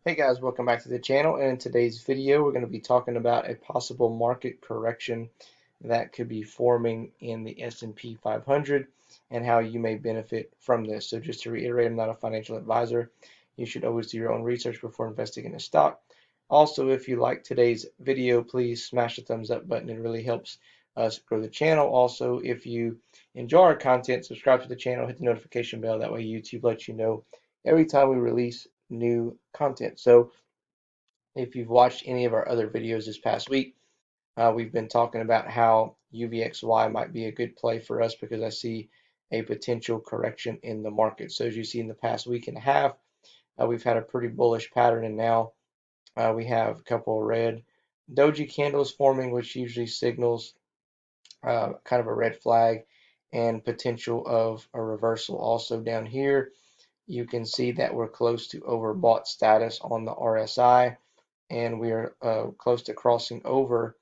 Hey guys, welcome back to the channel. And in today's video, we're going to be talking about a possible market correction that could be forming in the S&P 500 and how you may benefit from this. So just to reiterate, I'm not a financial advisor. You should always do your own research before investing in a stock. Also, if you like today's video, please smash the thumbs up button. It really helps us grow the channel. Also, if you enjoy our content, subscribe to the channel, hit the notification bell. That way YouTube lets you know every time we release new content. So if you've watched any of our other videos this past week, we've been talking about how UVXY might be a good play for us because I see a potential correction in the market. So as you see in the past week and a half, we've had a pretty bullish pattern, and now we have a couple of red doji candles forming, which usually signals kind of a red flag and potential of a reversal. Also down here, you can see that we're close to overbought status on the RSI, and we are close to crossing over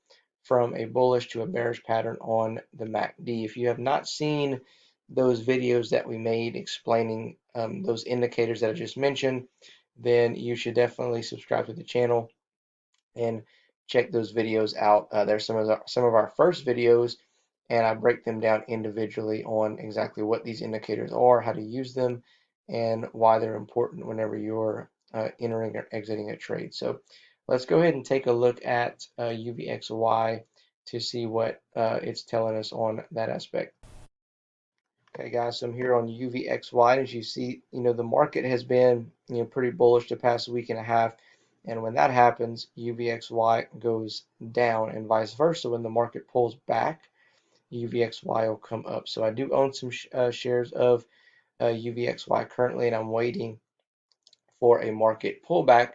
from a bullish to a bearish pattern on the MACD. If you have not seen those videos that we made explaining those indicators that I just mentioned, then you should definitely subscribe to the channel and check those videos out. There's some of our first videos, and I break them down individually on exactly what these indicators are, how to use them, and why they're important whenever you're entering or exiting a trade. So let's go ahead and take a look at UVXY to see what it's telling us on that aspect. Okay, guys, so I'm here on UVXY. As you see, the market has been, pretty bullish the past week and a half. And when that happens, UVXY goes down and vice versa. When the market pulls back, UVXY will come up. So I do own some shares of UVXY currently, and I'm waiting for a market pullback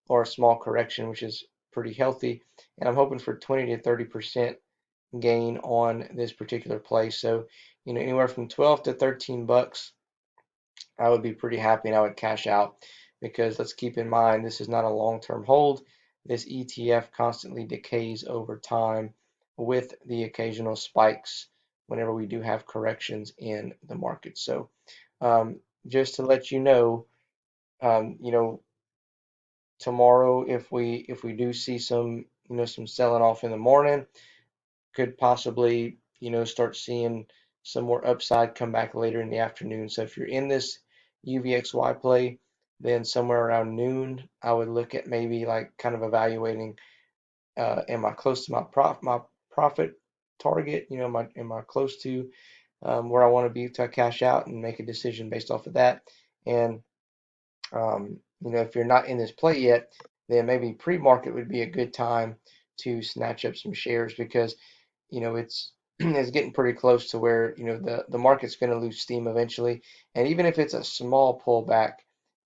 or a small correction, which is pretty healthy. And I'm hoping for 20 to 30% gain on this particular play. So, anywhere from 12 to 13 bucks, I would be pretty happy and I would cash out because let's keep in mind this is not a long-term hold. This ETF constantly decays over time with the occasional spikes whenever we do have corrections in the market. So, just to let you know, um, you know, tomorrow if we do see some some selling off in the morning, could possibly, start seeing some more upside come back later in the afternoon. So if you're in this UVXY play, then somewhere around noon, I would look at maybe like kind of evaluating, am I close to my profit target? Am I close to where I want to be to cash out and make a decision based off of that? And if you're not in this play yet, then maybe pre-market would be a good time to snatch up some shares because it's it's getting pretty close to where the market's going to lose steam eventually, and even if it's a small pullback,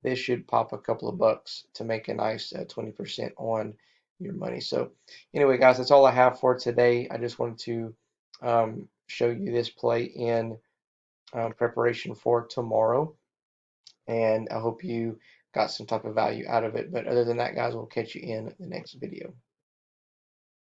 this should pop a couple of bucks to make a nice 20% on your money. So anyway, guys, that's all I have for today. I just wanted to show you this play in preparation for tomorrow, and I hope you got some type of value out of it. But other than that, guys, we'll catch you in the next video.